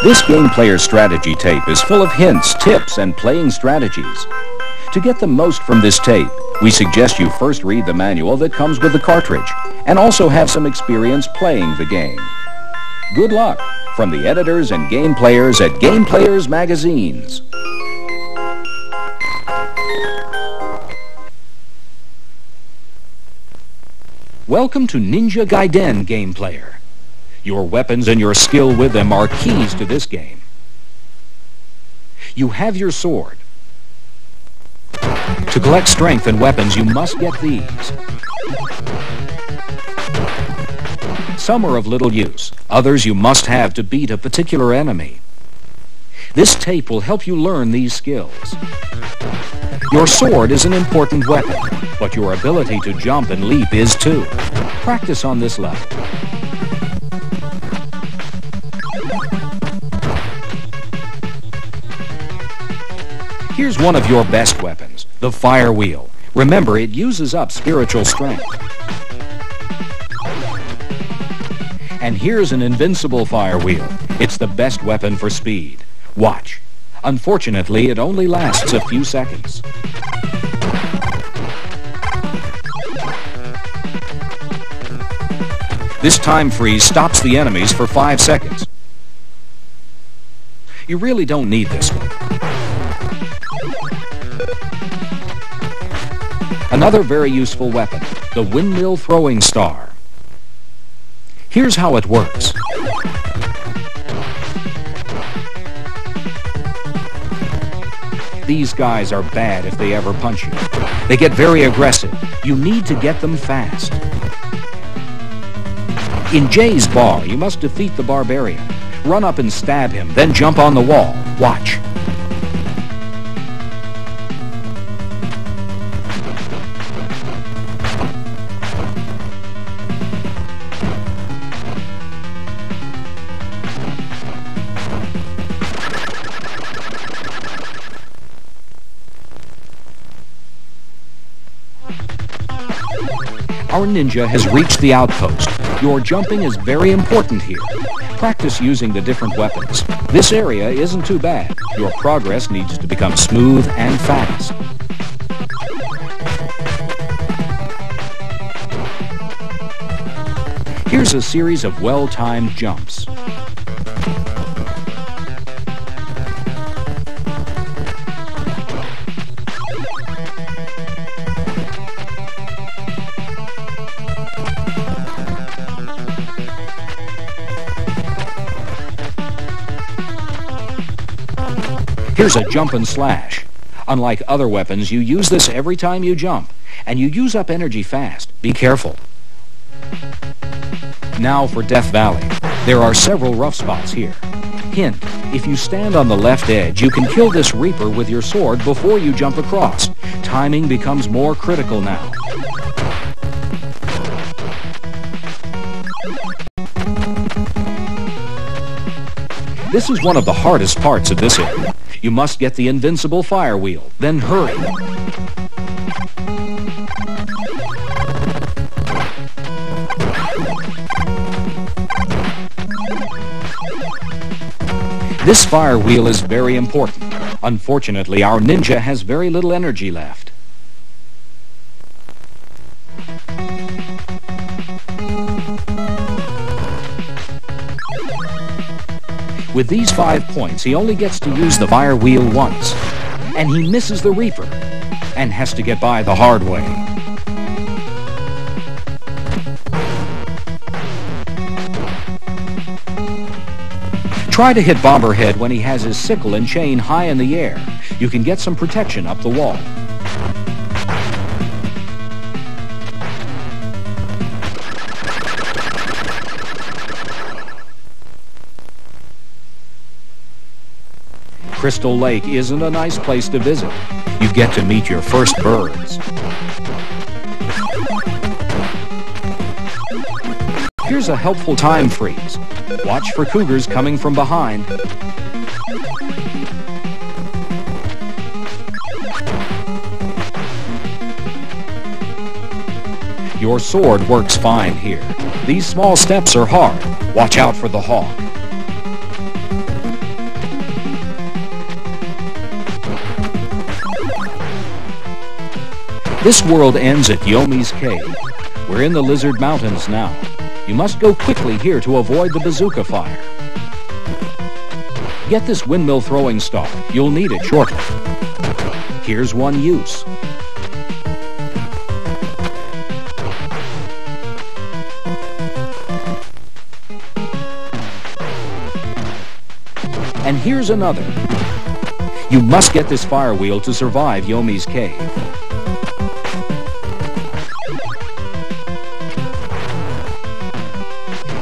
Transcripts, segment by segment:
This Game Player Strategy tape is full of hints, tips, and playing strategies. To get the most from this tape, we suggest you first read the manual that comes with the cartridge and also have some experience playing the game. Good luck from the editors and game players at Game Players Magazines. Welcome to Ninja Gaiden Game Player. Your weapons and your skill with them are keys to this game. You have your sword. To collect strength and weapons, you must get these. Some are of little use. Others you must have to beat a particular enemy. This tape will help you learn these skills. Your sword is an important weapon, but your ability to jump and leap is too. Practice on this level. Here's one of your best weapons, the fire wheel. Remember, it uses up spiritual strength. And here's an invincible fire wheel. It's the best weapon for speed. Watch. Unfortunately, it only lasts a few seconds. This time freeze stops the enemies for 5 seconds. You really don't need this one. Another very useful weapon, the windmill throwing star. Here's how it works. These guys are bad if they ever punch you. They get very aggressive. You need to get them fast. In Jay's bar, you must defeat the barbarian. Run up and stab him, then jump on the wall. Watch. Our ninja has reached the outpost. Your jumping is very important here. Practice using the different weapons. This area isn't too bad. Your progress needs to become smooth and fast. Here's a series of well-timed jumps. Here's a jump and slash. Unlike other weapons, you use this every time you jump, and you use up energy fast. Be careful. Now for Death Valley. There are several rough spots here. Hint, if you stand on the left edge, you can kill this Reaper with your sword before you jump across. Timing becomes more critical now. This is one of the hardest parts of this area. You must get the invincible fire wheel, then hurry. This fire wheel is very important. Unfortunately, our ninja has very little energy left. With these 5 points, he only gets to use the fire wheel once. And he misses the Reaper and has to get by the hard way. Try to hit Bomberhead when he has his sickle and chain high in the air. You can get some protection up the wall. Crystal Lake isn't a nice place to visit. You get to meet your first birds. Here's a helpful time freeze. Watch for cougars coming from behind. Your sword works fine here. These small steps are hard. Watch out for the hawk. This world ends at Yomi's Cave. We're in the Lizard Mountains now. You must go quickly here to avoid the bazooka fire. Get this windmill throwing star. You'll need it shortly. Here's one use. And here's another. You must get this fire wheel to survive Yomi's Cave.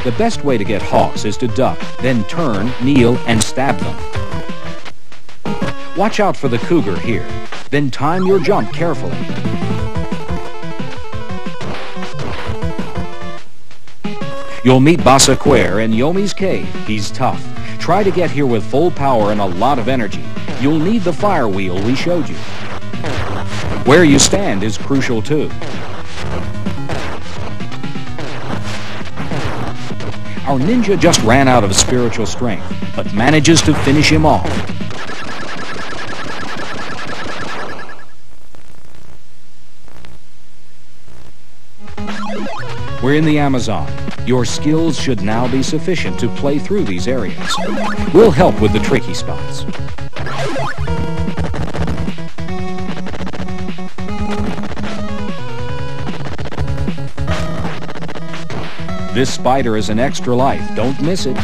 The best way to get hawks is to duck, then turn, kneel, and stab them. Watch out for the cougar here. Then time your jump carefully. You'll meet Basaquer in Yomi's Cave. He's tough. Try to get here with full power and a lot of energy. You'll need the fire wheel we showed you. Where you stand is crucial too. Our ninja just ran out of spiritual strength, but manages to finish him off. We're in the Amazon. Your skills should now be sufficient to play through these areas. We'll help with the tricky spots. This spider is an extra life. Don't miss it.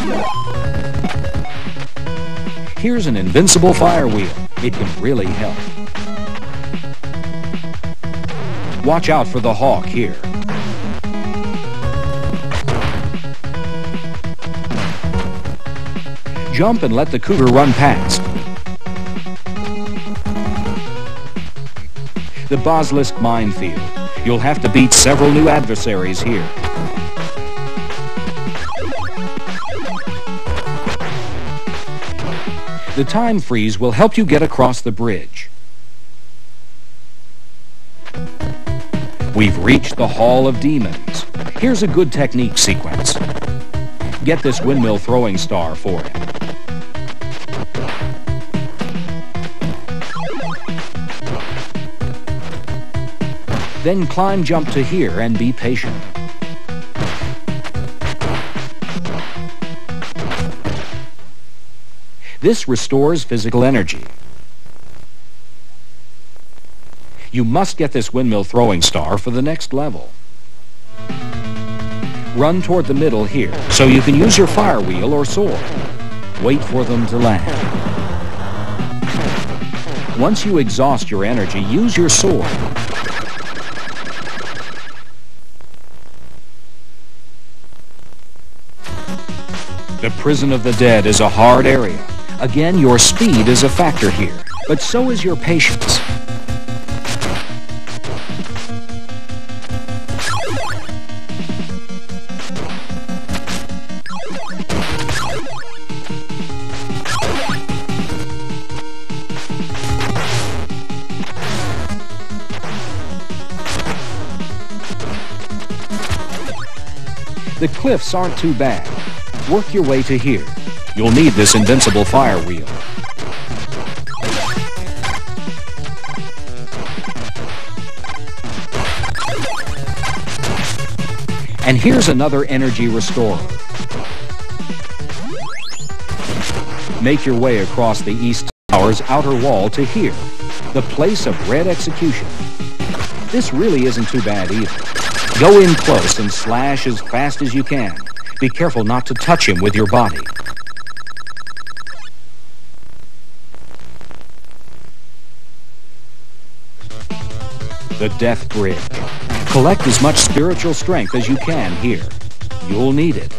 Here's an invincible fire wheel. It can really help. Watch out for the hawk here. Jump and let the cougar run past. The basilisk minefield. You'll have to beat several new adversaries here. The time freeze will help you get across the bridge. We've reached the Hall of Demons. Here's a good technique sequence. Get this windmill throwing star for him. Then climb jump to here and be patient. This restores physical energy. You must get this windmill throwing star for the next level. Run toward the middle here, so you can use your fire wheel or sword. Wait for them to land. Once you exhaust your energy, use your sword. The Prison of the Dead is a hard area. Again, your speed is a factor here, but so is your patience. The cliffs aren't too bad. Work your way to here. You'll need this invincible fire wheel. And here's another energy restorer. Make your way across the East Tower's outer wall to here, the place of red execution. This really isn't too bad either. Go in close and slash as fast as you can. Be careful not to touch him with your body. The Death Bridge. Collect as much spiritual strength as you can here. You'll need it.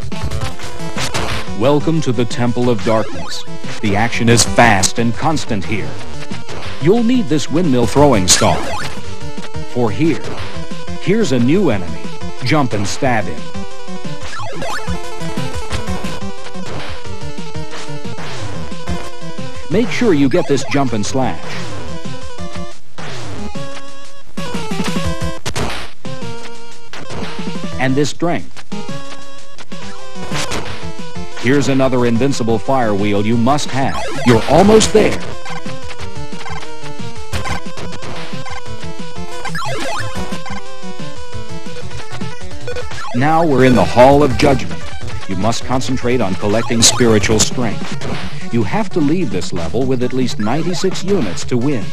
Welcome to the Temple of Darkness. The action is fast and constant here. You'll need this windmill throwing star. For here's a new enemy. Jump and stab him. Make sure you get this jump and slash. And this strength. Here's another invincible fire wheel you must have. You're almost there. Now we're in the Hall of Judgment. You must concentrate on collecting spiritual strength. You have to leave this level with at least 96 units to win.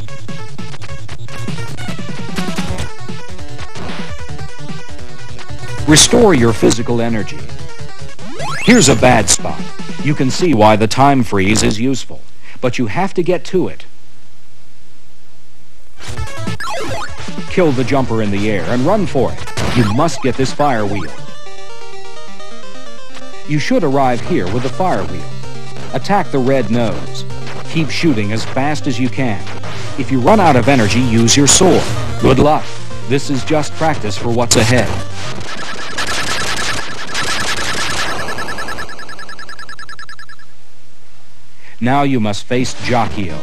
Restore your physical energy. Here's a bad spot. You can see why the time freeze is useful, but you have to get to it. Kill the jumper in the air and run for it. You must get this fire wheel. You should arrive here with the fire wheel. Attack the red nose. Keep shooting as fast as you can. If you run out of energy, use your sword. Good luck. This is just practice for what's ahead. Now you must face Jacchio.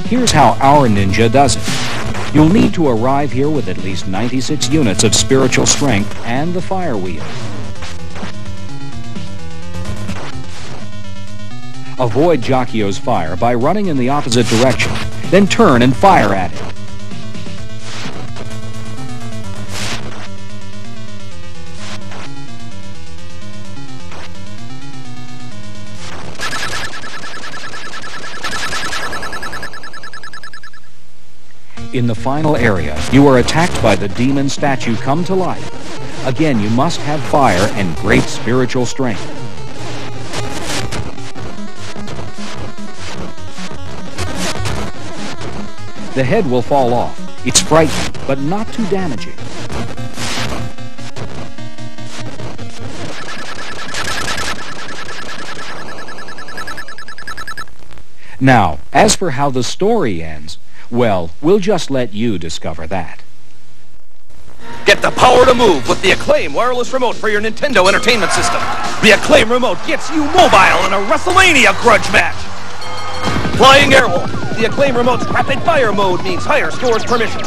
Here's how our ninja does it. You'll need to arrive here with at least 96 units of spiritual strength and the fire wheel. Avoid Jacchio's fire by running in the opposite direction, then turn and fire at it. In the final area, you are attacked by the demon statue come to life. Again, you must have fire and great spiritual strength. The head will fall off. It's frightening, but not too damaging. Now, as for how the story ends, well, we'll just let you discover that. Get the power to move with the Acclaim wireless remote for your Nintendo Entertainment System. The Acclaim remote gets you mobile in a WrestleMania grudge match. Flying Airwolf. The Acclaim remote's rapid fire mode means higher scores per mission.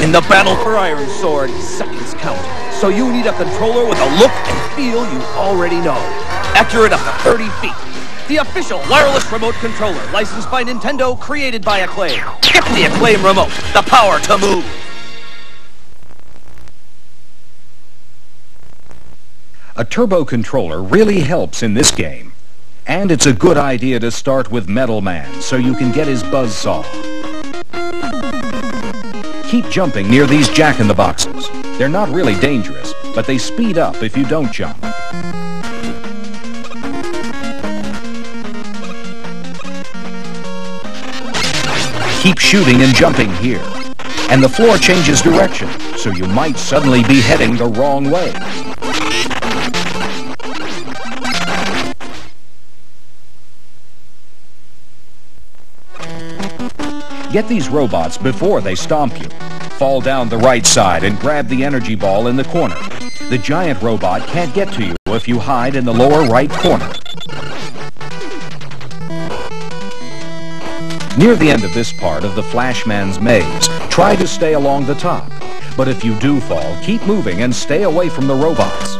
In the battle for Iron Sword, seconds count. So you need a controller with a look and feel you already know. Accurate up to 30 feet. The official wireless remote controller, licensed by Nintendo, created by Acclaim. Get the Acclaim remote, the power to move. A turbo controller really helps in this game. And it's a good idea to start with Metal Man so you can get his buzzsaw. Keep jumping near these jack-in-the-boxes. They're not really dangerous, but they speed up if you don't jump. Keep shooting and jumping here. And the floor changes direction, so you might suddenly be heading the wrong way. Get these robots before they stomp you. Fall down the right side and grab the energy ball in the corner. The giant robot can't get to you if you hide in the lower right corner. Near the end of this part of the Flashman's maze, try to stay along the top. But if you do fall, keep moving and stay away from the robots.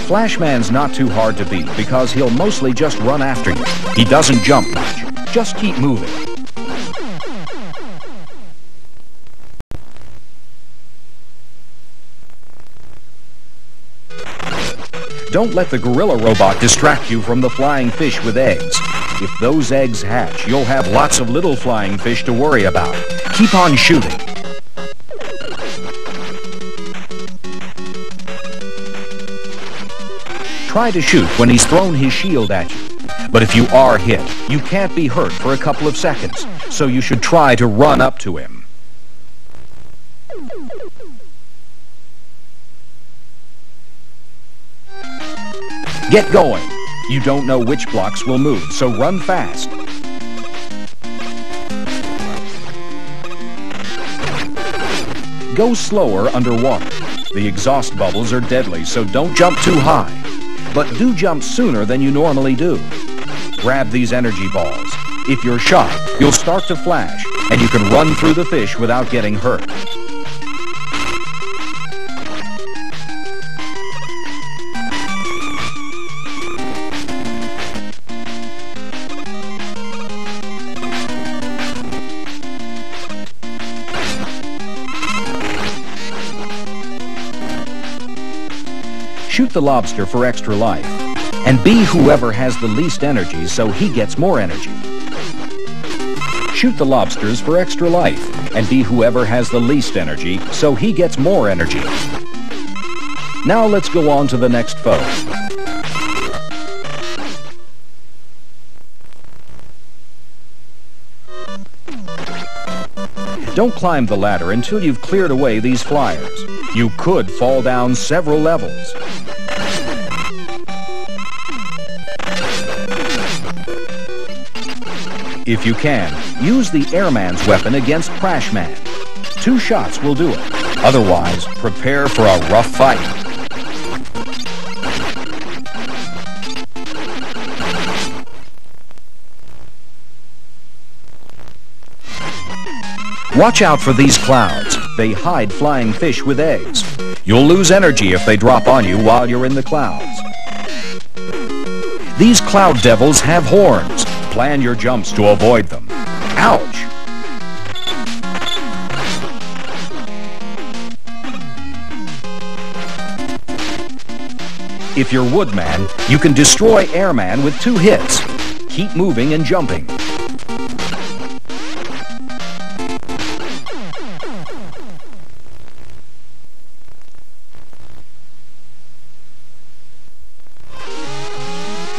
Flashman's not too hard to beat because he'll mostly just run after you. He doesn't jump much. Just keep moving. Don't let the gorilla robot distract you from the flying fish with eggs. If those eggs hatch, you'll have lots of little flying fish to worry about. Keep on shooting. Try to shoot when he's thrown his shield at you. But if you are hit, you can't be hurt for a couple of seconds, so you should try to run up to him. Get going. You don't know which blocks will move, so run fast. Go slower underwater. The exhaust bubbles are deadly, so don't jump too high. But do jump sooner than you normally do. Grab these energy balls. If you're shy, you'll start to flash, and you can run through the fish without getting hurt. Shoot the lobster for extra life, and be whoever has the least energy so he gets more energy. Shoot the lobsters for extra life, and be whoever has the least energy so he gets more energy. Now let's go on to the next foe. Don't climb the ladder until you've cleared away these flyers. You could fall down several levels. If you can, use the airman's weapon against Crashman. 2 shots will do it. Otherwise, prepare for a rough fight. Watch out for these clouds. They hide flying fish with eggs. You'll lose energy if they drop on you while you're in the clouds. These cloud devils have horns. Plan your jumps to avoid them. Ouch! If you're Woodman, you can destroy Airman with 2 hits. Keep moving and jumping.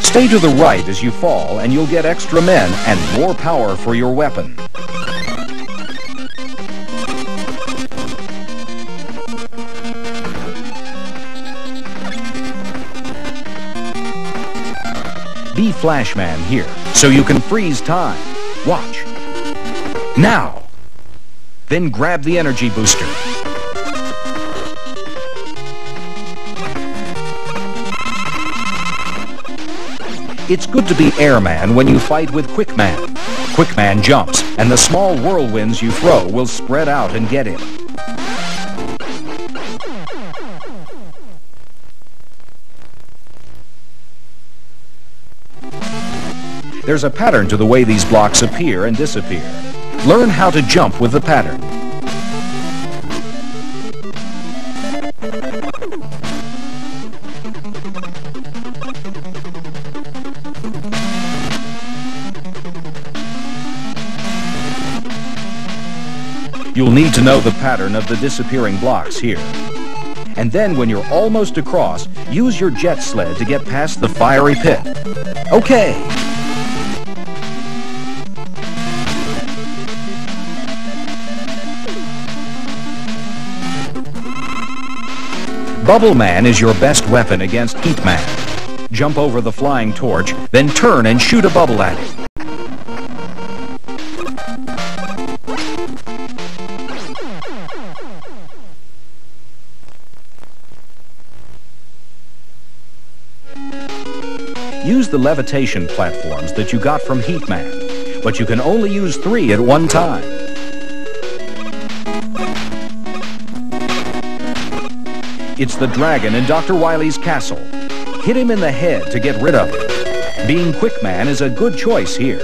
Stay to the right as you fall, and you'll get extra men and more power for your weapon. Be Flashman here, so you can freeze time. Watch. Now! Then grab the energy booster. It's good to be Airman when you fight with Quickman. Quickman jumps, and the small whirlwinds you throw will spread out and get him. There's a pattern to the way these blocks appear and disappear. Learn how to jump with the pattern. You'll need to know the pattern of the disappearing blocks here. And then when you're almost across, use your jet sled to get past the fiery pit. Okay! Bubble Man is your best weapon against Heat Man. Jump over the flying torch, then turn and shoot a bubble at it. Use the levitation platforms that you got from Heat Man, but you can only use 3 at one time. It's the dragon in Dr. Wily's castle. Hit him in the head to get rid of him. Being Quickman is a good choice here.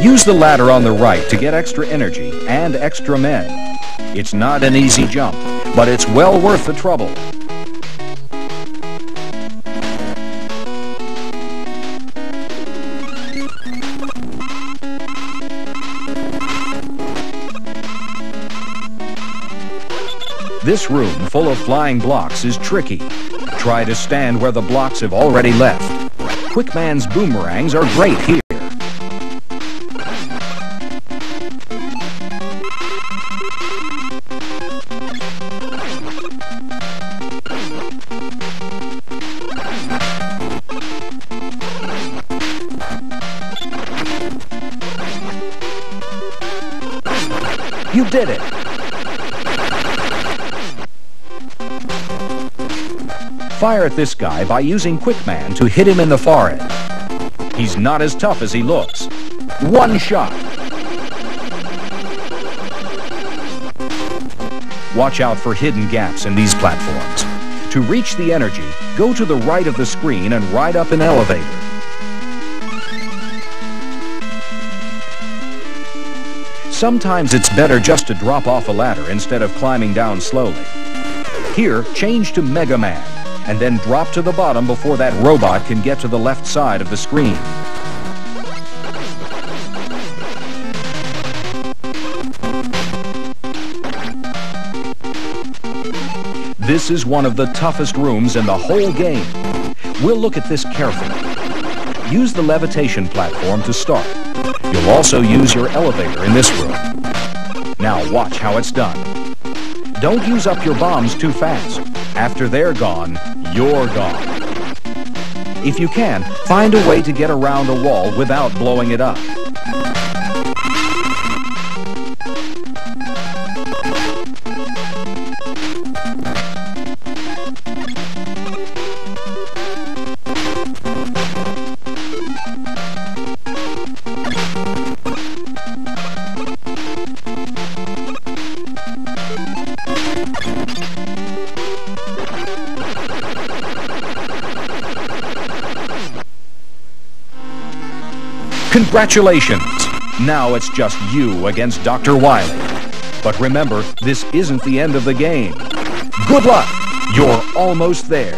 Use the ladder on the right to get extra energy and extra men. It's not an easy jump, but it's well worth the trouble. This room full of flying blocks is tricky. Try to stand where the blocks have already left. Quickman's boomerangs are great here. You did it! Fire at this guy by using Quickman to hit him in the forehead. He's not as tough as he looks. One shot! Watch out for hidden gaps in these platforms. To reach the energy, go to the right of the screen and ride up an elevator. Sometimes it's better just to drop off a ladder instead of climbing down slowly. Here, change to Mega Man, and then drop to the bottom before that robot can get to the left side of the screen. This is one of the toughest rooms in the whole game. We'll look at this carefully. Use the levitation platform to start. You'll also use your elevator in this room. Now watch how it's done. Don't use up your bombs too fast. After they're gone, you're gone. If you can, find a way to get around a wall without blowing it up. Congratulations! Now it's just you against Dr. Wily. But remember, this isn't the end of the game. Good luck! You're almost there.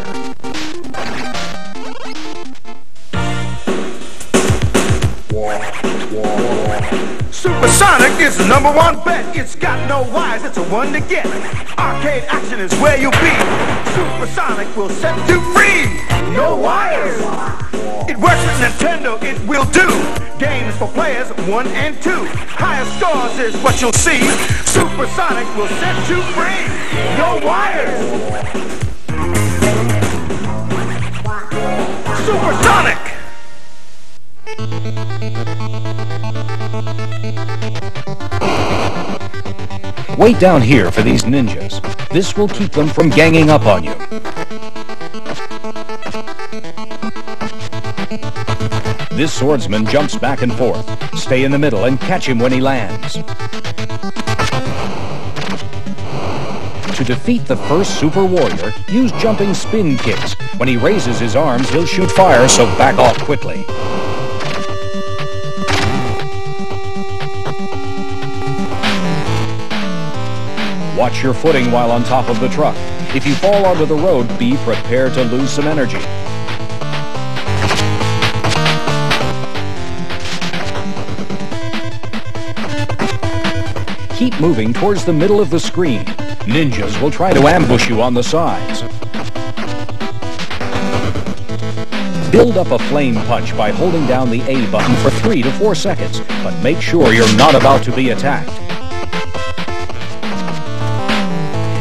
Supersonic is the #1 bet. It's got no wires, it's a one to get. Arcade action is where you'll be. Supersonic will set you free. No wires. It works with Nintendo, it will do. Games for players 1 and 2. Higher scores is what you'll see. Supersonic will set you free. No wires. Supersonic. Wait down here for these ninjas. This will keep them from ganging up on you. This swordsman jumps back and forth. Stay in the middle and catch him when he lands. To defeat the first super warrior, use jumping spin kicks. When he raises his arms, he'll shoot fire, so back off quickly. Watch your footing while on top of the truck. If you fall onto the road, be prepared to lose some energy. Keep moving towards the middle of the screen. Ninjas will try to ambush you on the sides. Build up a flame punch by holding down the A button for 3 to 4 seconds, but make sure you're not about to be attacked.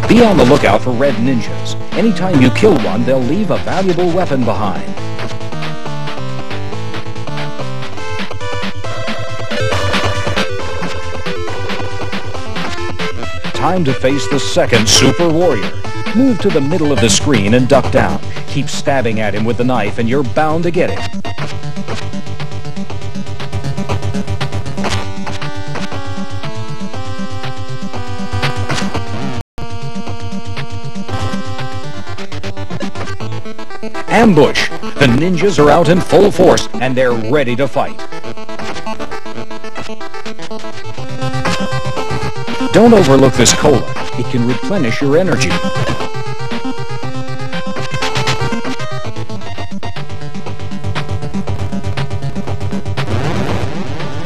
Be on the lookout for red ninjas. Anytime you kill one, they'll leave a valuable weapon behind. Time to face the second super warrior. Move to the middle of the screen and duck down. Keep stabbing at him with the knife and you're bound to get him. Ambush! The ninjas are out in full force and they're ready to fight. Don't overlook this cola. It can replenish your energy.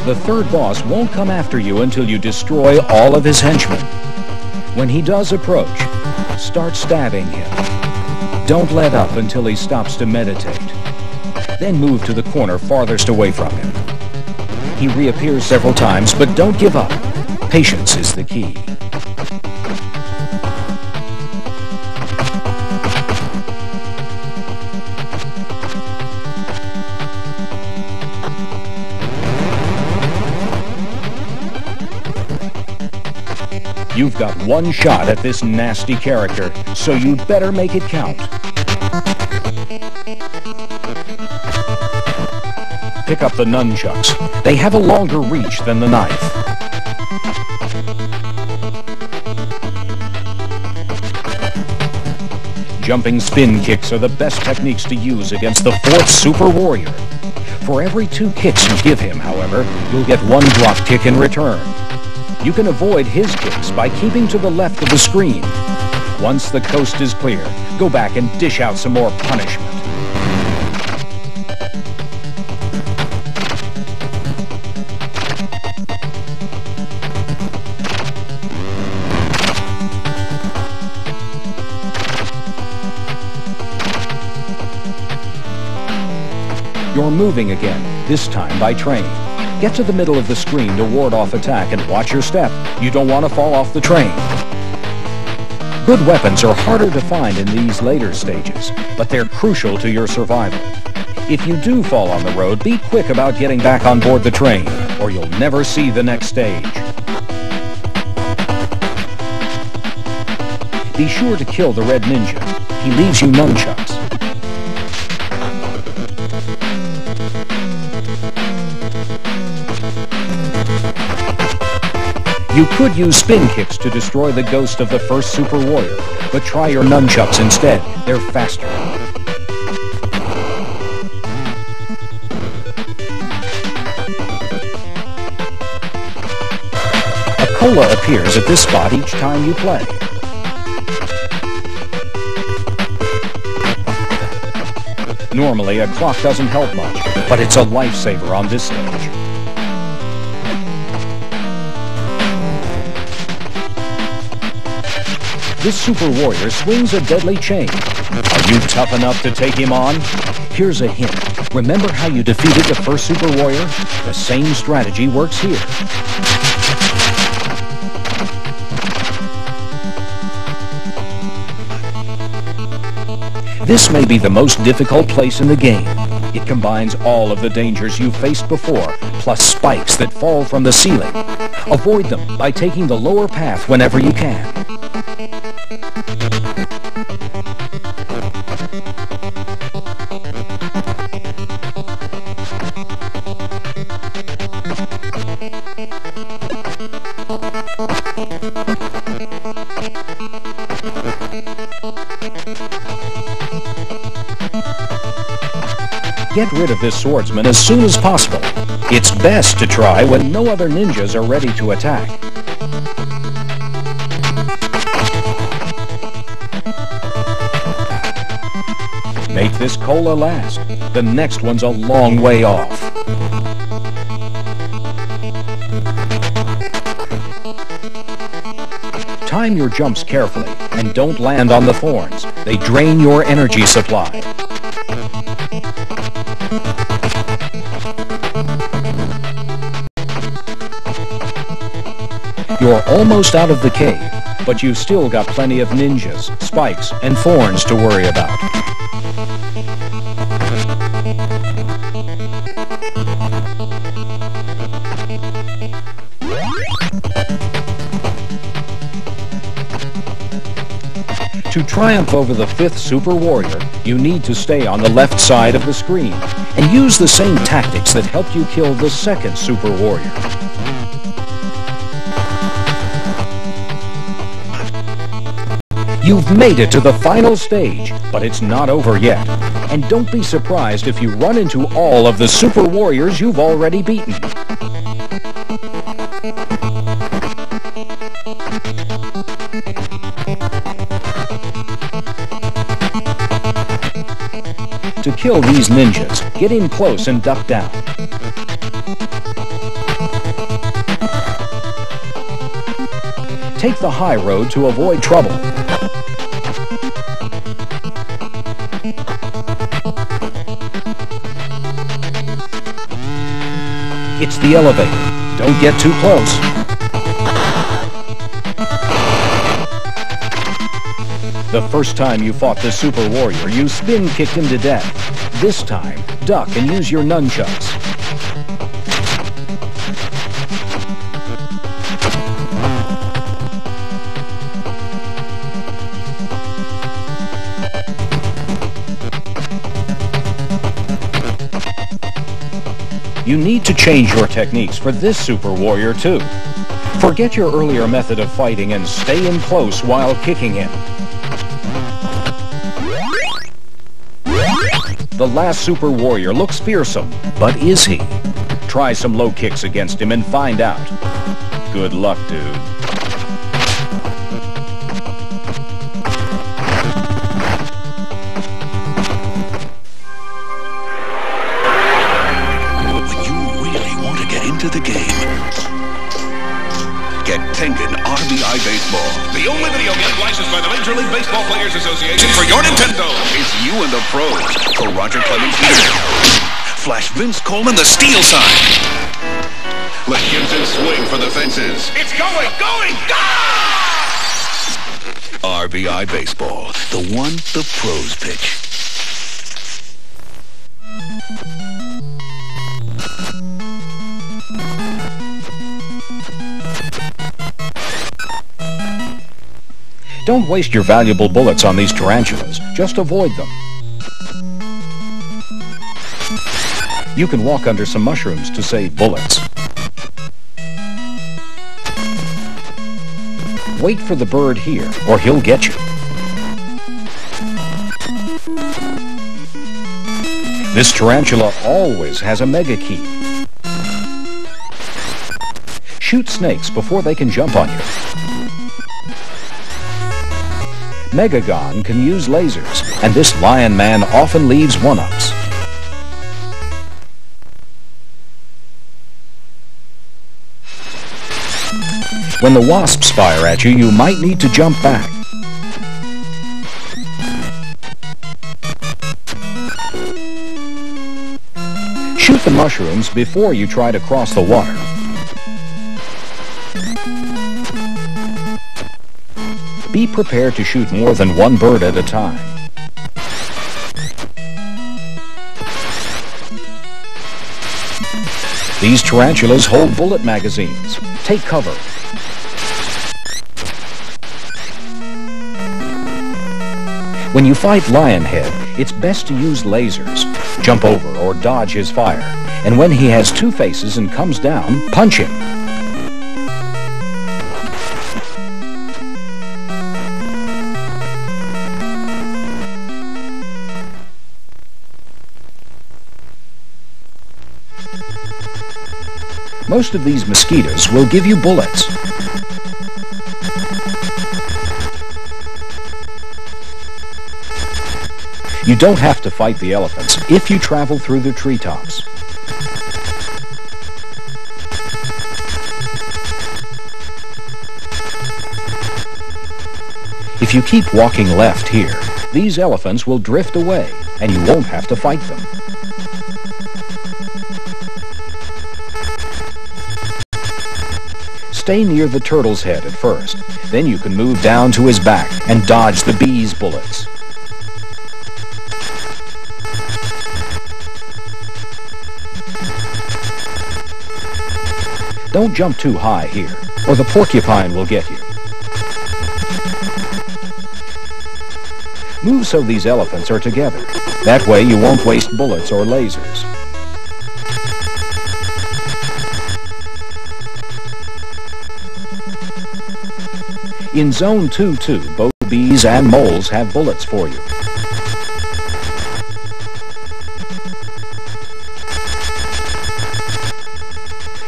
The third boss won't come after you until you destroy all of his henchmen. When he does approach, Start stabbing him. Don't let up until he stops to meditate. Then move to the corner farthest away from him. He reappears several times, but don't give up. Patience is the key. You've got one shot at this nasty character, so you'd better make it count. Pick up the nunchucks. They have a longer reach than the knife. Jumping spin kicks are the best techniques to use against the 4th Super Warrior. For every 2 kicks you give him, however, you'll get 1 drop kick in return. You can avoid his kicks by keeping to the left of the screen. Once the coast is clear, go back and dish out some more punishment. You're moving again, this time by train. Get to the middle of the screen to ward off attack and watch your step. You don't want to fall off the train. Good weapons are harder to find in these later stages, but they're crucial to your survival. If you do fall on the road, be quick about getting back on board the train, or you'll never see the next stage. Be sure to kill the red ninja. He leaves you nunchucks. You could use spin kicks to destroy the ghost of the 1st Super Warrior, but try your nunchucks instead. They're faster. A cola appears at this spot each time you play. Normally, a clock doesn't help much, but it's a lifesaver on this stage. This Super Warrior swings a deadly chain. Are you tough enough to take him on? Here's a hint. Remember how you defeated the 1st Super Warrior? The same strategy works here. This may be the most difficult place in the game. It combines all of the dangers you've faced before, plus spikes that fall from the ceiling. Avoid them by taking the lower path whenever you can. Get rid of this swordsman as soon as possible. It's best to try when no other ninjas are ready to attack. Make this cola last. The next one's a long way off. Time your jumps carefully and don't land on the thorns. They drain your energy supply. You're almost out of the cave, but you've still got plenty of ninjas, spikes, and thorns to worry about. To triumph over the 5th Super Warrior, you need to stay on the left side of the screen and use the same tactics that helped you kill the 2nd Super Warrior. You've made it to the final stage, but it's not over yet. And don't be surprised if you run into all of the Super Warriors you've already beaten. To kill these ninjas, get in close and duck down. Take the high road to avoid trouble. It's the elevator. Don't get too close. The first time you fought the Super Warrior, you spin-kicked him to death. This time, duck and use your nunchucks. You need to change your techniques for this Super Warrior too. Forget your earlier method of fighting and stay in close while kicking him. The last Super Warrior looks fearsome, but is he? Try some low kicks against him and find out. Good luck, dude. The game. Get Tengen RBI Baseball, the only video game licensed by the Major League Baseball Players Association for your Nintendo. It's you and the pros. For Roger Clemens here. Flash Vince Coleman the steal sign. Let Gibson swing for the fences. It's going, go! RBI Baseball, the one the pros pitch. Don't waste your valuable bullets on these tarantulas. Just avoid them. You can walk under some mushrooms to save bullets. Wait for the bird here, or he'll get you. This tarantula always has a mega key. Shoot snakes before they can jump on you. Megagon can use lasers, and this lion man often leaves one-ups. When the wasps fire at you, you might need to jump back. Shoot the mushrooms before you try to cross the water. Be prepared to shoot more than one bird at a time. These tarantulas hold bullet magazines. Take cover. When you fight Lionhead, it's best to use lasers. Jump over or dodge his fire. And when he has two faces and comes down, punch him. Most of these mosquitoes will give you bullets. You don't have to fight the elephants if you travel through the treetops. If you keep walking left here, these elephants will drift away and you won't have to fight them. Stay near the turtle's head at first. Then you can move down to his back and dodge the bee's bullets. Don't jump too high here, or the porcupine will get you. Move so these elephants are together. That way you won't waste bullets or lasers. In Zone 2-2, both bees and moles have bullets for you.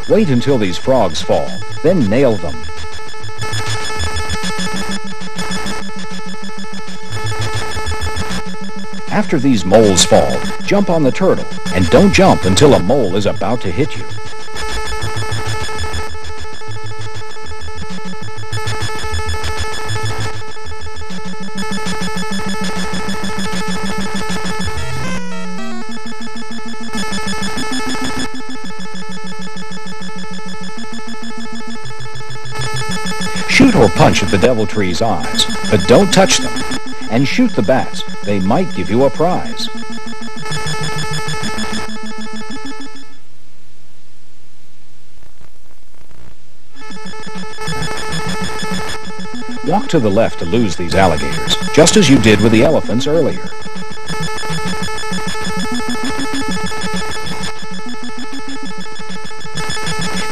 Wait until these frogs fall, then nail them. After these moles fall, jump on the turtle, and don't jump until a mole is about to hit you. punch at the Deviltree's eyes, but don't touch them. And shoot the bats. They might give you a prize. Walk to the left to lose these alligators, just as you did with the elephants earlier.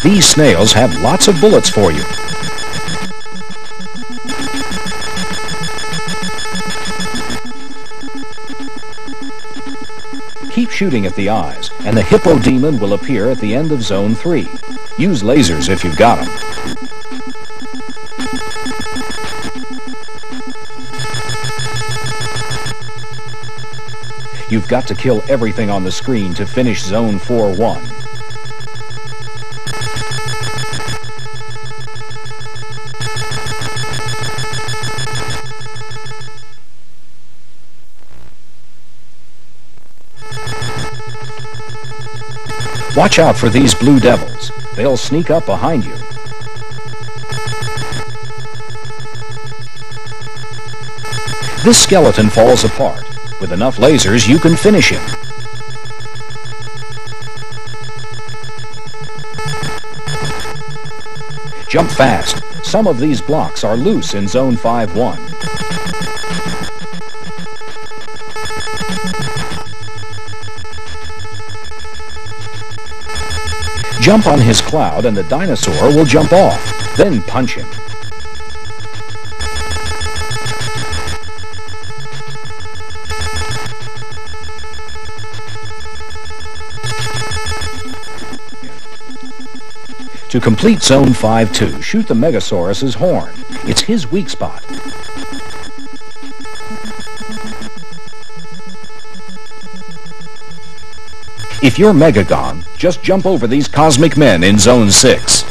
These snails have lots of bullets for you. Keep shooting at the eyes, and the hippo demon will appear at the end of Zone 3. Use lasers if you've got them. You've got to kill everything on the screen to finish Zone 4-1. Watch out for these blue devils. They'll sneak up behind you. This skeleton falls apart. With enough lasers, you can finish him. Jump fast. Some of these blocks are loose in Zone 5-1. Jump on his cloud and the dinosaur will jump off. Then punch him. To complete Zone 5-2, shoot the Megasaurus's horn. It's his weak spot. If you're Megagon, just jump over these cosmic men in Zone 6.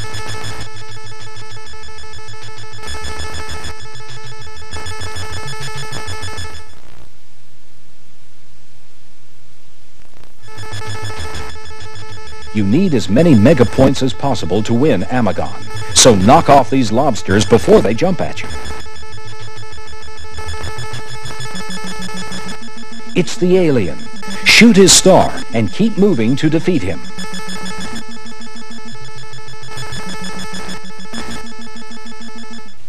You need as many mega points as possible to win Amagon, so knock off these lobsters before they jump at you. It's the alien. Shoot his star and keep moving to defeat him.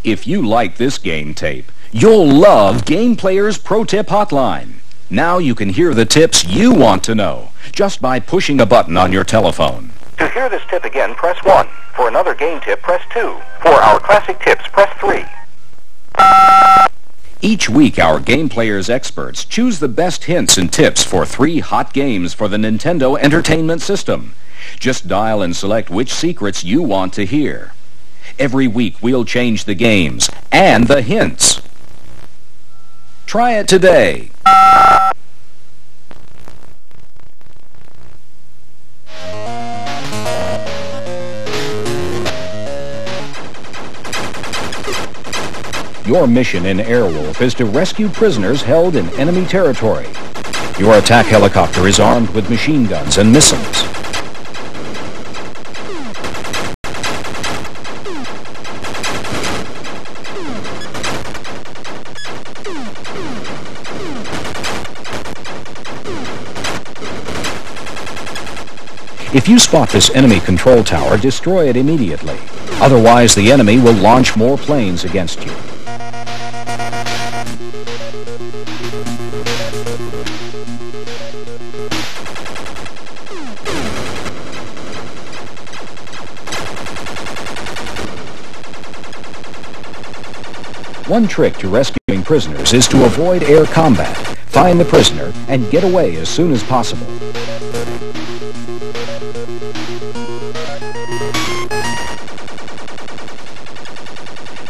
If you like this game tape, you'll love Game Player's Pro Tip Hotline. Now you can hear the tips you want to know just by pushing a button on your telephone. To hear this tip again, press 1. For another game tip, press 2. For our classic tips, press 3. Each week, our Game Player's experts choose the best hints and tips for 3 hot games for the Nintendo Entertainment System. Just dial and select which secrets you want to hear. Every week, we'll change the games and the hints. Try it today. Your mission in Airwolf is to rescue prisoners held in enemy territory. Your attack helicopter is armed with machine guns and missiles. If you spot this enemy control tower, destroy it immediately. Otherwise, the enemy will launch more planes against you. One trick to rescuing prisoners is to avoid air combat. Find the prisoner and get away as soon as possible.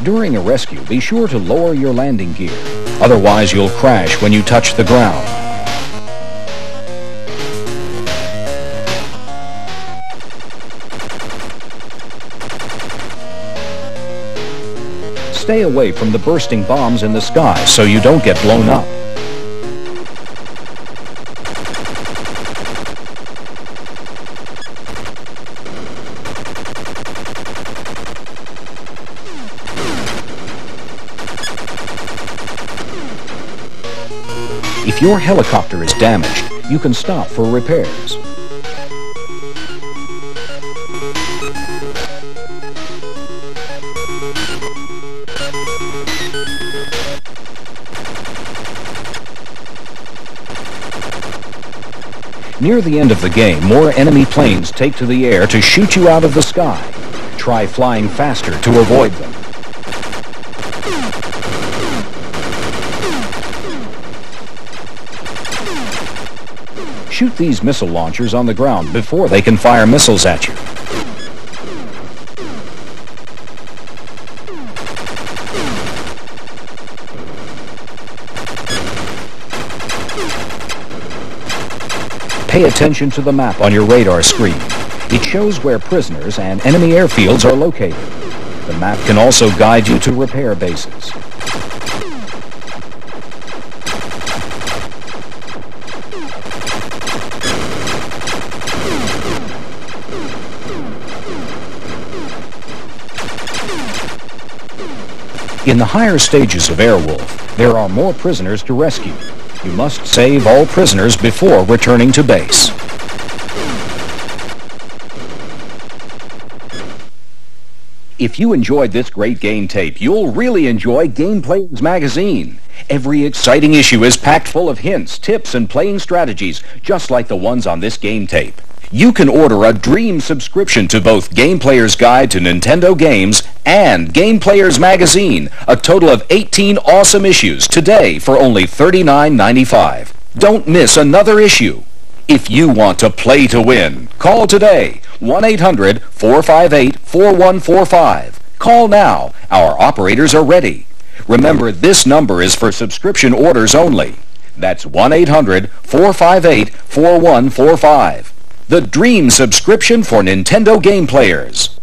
During a rescue, be sure to lower your landing gear. Otherwise, you'll crash when you touch the ground. Stay away from the bursting bombs in the sky so you don't get blown up. If your helicopter is damaged, you can stop for repairs. Near the end of the game, more enemy planes take to the air to shoot you out of the sky. Try flying faster to avoid them. Shoot these missile launchers on the ground before they can fire missiles at you. Pay attention to the map on your radar screen. It shows where prisoners and enemy airfields are located. The map can also guide you to repair bases. In the higher stages of Airwolf, there are more prisoners to rescue. You must save all prisoners before returning to base. If you enjoyed this great game tape, you'll really enjoy Game Players Magazine. Every exciting issue is packed full of hints, tips, and playing strategies, just like the ones on this game tape. You can order a dream subscription to both Game Player's Guide to Nintendo Games and Game Players Magazine, a total of 18 awesome issues today for only $39.95. Don't miss another issue. If you want to play to win, call today, 1-800-458-4145. Call now. Our operators are ready. Remember, this number is for subscription orders only. That's 1-800-458-4145. The dream subscription for Nintendo game players.